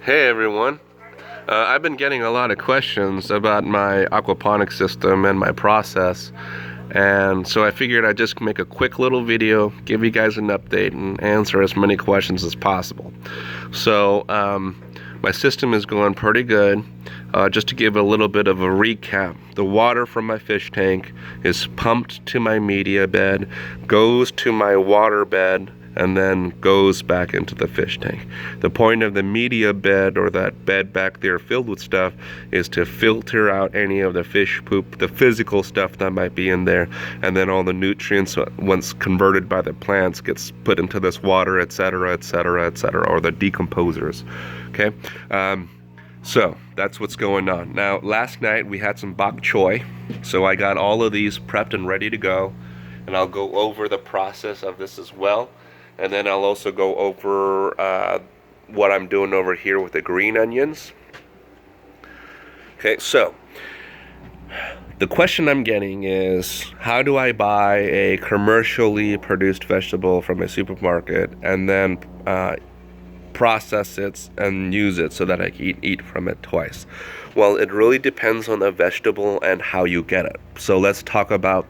Hey everyone, I've been getting a lot of questions about my aquaponics system and my process, and so I figured I'd just make a quick little video, give you guys an update, and answer as many questions as possible. So my system is going pretty good. Just to give a little bit of a recap, the water from my fish tank is pumped to my media bed, goes to my water bed, and then goes back into the fish tank. The point of the media bed, or that bed back there filled with stuff, is to filter out any of the fish poop, the physical stuff that might be in there, and then all the nutrients, once converted by the plants, gets put into this water, etc., etc., etc., or the decomposers. Okay, so that's what's going on. Now, last night we had some bok choy, so I got all of these prepped and ready to go, and I'll go over the process of this as well. And then I'll also go over what I'm doing over here with the green onions. Okay, so the question I'm getting is, how do I buy a commercially produced vegetable from a supermarket and then process it and use it so that I can eat from it twice? Well, it really depends on the vegetable and how you get it. So let's talk about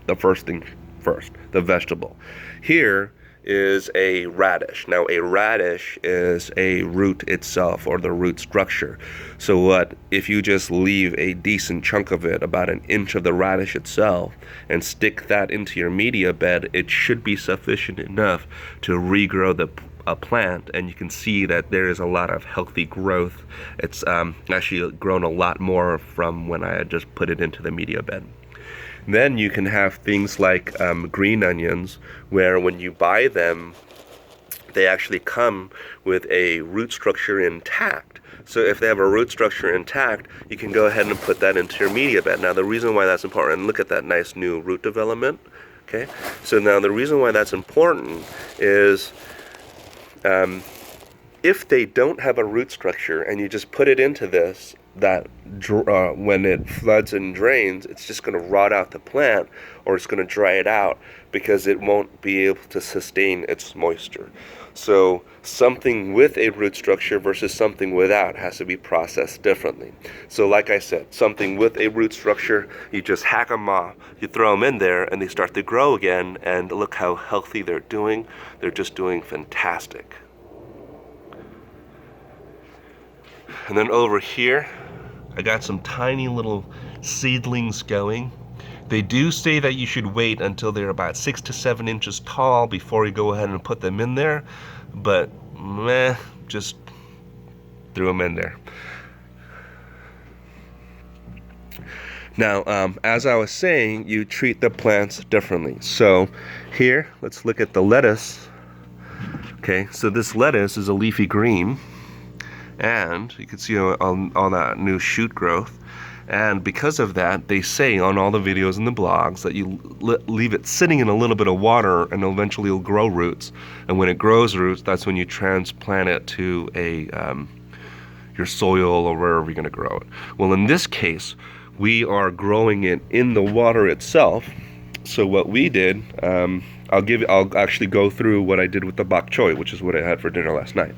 the first thing first, the vegetable. Here is a radish. Now, a radish is a root itself, or the root structure. So what if you just leave a decent chunk of it, about an inch of the radish itself, and stick that into your media bed, it should be sufficient enough to regrow a plant, and you can see that there is a lot of healthy growth. It's actually grown a lot more from when I had just put it into the media bed. Then you can have things like green onions, where when you buy them, they actually come with a root structure intact. So if they have a root structure intact, you can go ahead and put that into your media bed. Now, the reason why that's important, and look at that nice new root development. Okay, so now the reason why that's important is if they don't have a root structure and you just put it into this, that when it floods and drains, it's just going to rot out the plant, or it's going to dry it out, because it won't be able to sustain its moisture. So something with a root structure versus something without has to be processed differently. So like I said, something with a root structure, you just hack them off, you throw them in there, and they start to grow again, and look how healthy they're doing. They're just doing fantastic. And then over here, I got some tiny little seedlings going. They do say that you should wait until they're about 6 to 7 inches tall before you go ahead and put them in there, but just threw them in there. Now, as I was saying, you treat the plants differently. So here, let's look at the lettuce. Okay, so this lettuce is a leafy green, and you can see all that new shoot growth. And because of that, they say on all the videos and the blogs that you leave it sitting in a little bit of water, and eventually it'll grow roots. And when it grows roots, that's when you transplant it to your soil or wherever you're going to grow it. Well, in this case, we are growing it in the water itself. So what we did, I'll actually go through what I did with the bok choy, which is what I had for dinner last night.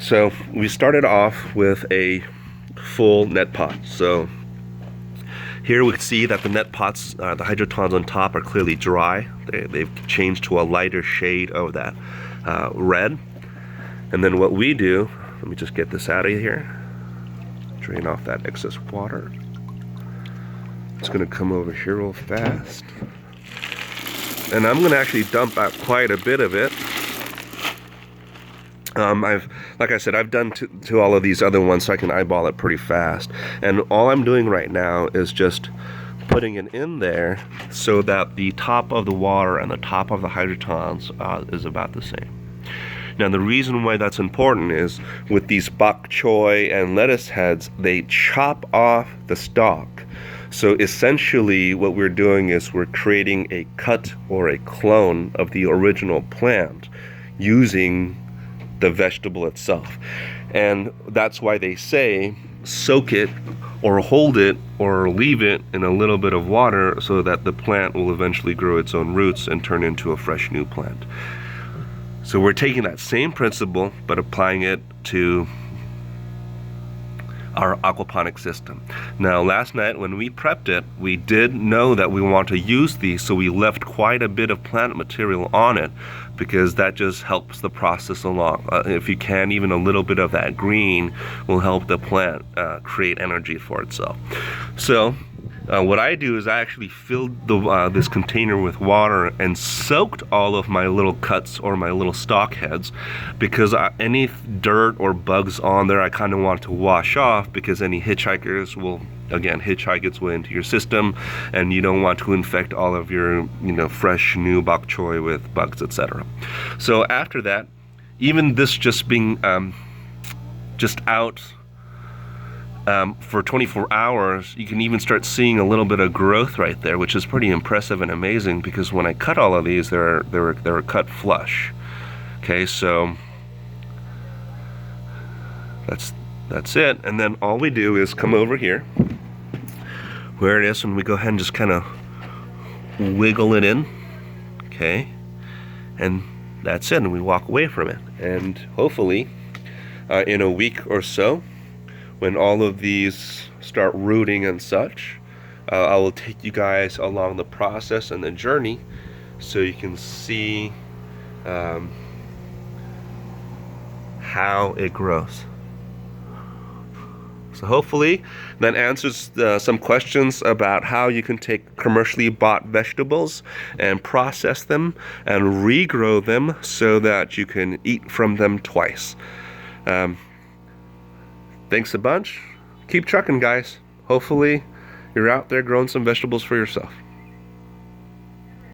So we started off with a full net pot. So here we can see that the net pots, the hydrotons on top, are clearly dry. They've changed to a lighter shade of that red. And then what we do, let me just get this out of here, drain off that excess water. It's going to come over here real fast. And I'm going to actually dump out quite a bit of it. Like I said, I've done to all of these other ones so I can eyeball it pretty fast. And all I'm doing right now is just putting it in there so that the top of the water and the top of the hydrotons is about the same. Now, the reason why that's important is with these bok choy and lettuce heads, they chop off the stalk. So essentially what we're doing is we're creating a cut or a clone of the original plant using the vegetable itself. And that's why they say soak it or hold it or leave it in a little bit of water so that the plant will eventually grow its own roots and turn into a fresh new plant. So we're taking that same principle but applying it to our aquaponics system. Now, last night when we prepped it, we did know that we want to use these, so we left quite a bit of plant material on it because that just helps the process along. If you can, even a little bit of that green will help the plant create energy for itself. So what I do is I actually filled this container with water and soaked all of my little cuts or my little stalk heads, because any dirt or bugs on there I kind of want to wash off, because any hitchhikers will, again, hitchhike its way into your system, and you don't want to infect all of your, fresh new bok choy with bugs, etc. So after that, even this just being just out for 24 hours, you can even start seeing a little bit of growth right there, which is pretty impressive and amazing, because when I cut all of these, they were cut flush. Okay, so that's it. And then all we do is come over here where it is, and we go ahead and just kind of wiggle it in. Okay, and that's it, and we walk away from it. And hopefully in a week or so, when all of these start rooting and such, I will take you guys along the process and the journey so you can see how it grows. So hopefully that answers some questions about how you can take commercially bought vegetables and process them and regrow them so that you can eat from them twice. Thanks a bunch. Keep trucking, guys. Hopefully you're out there growing some vegetables for yourself.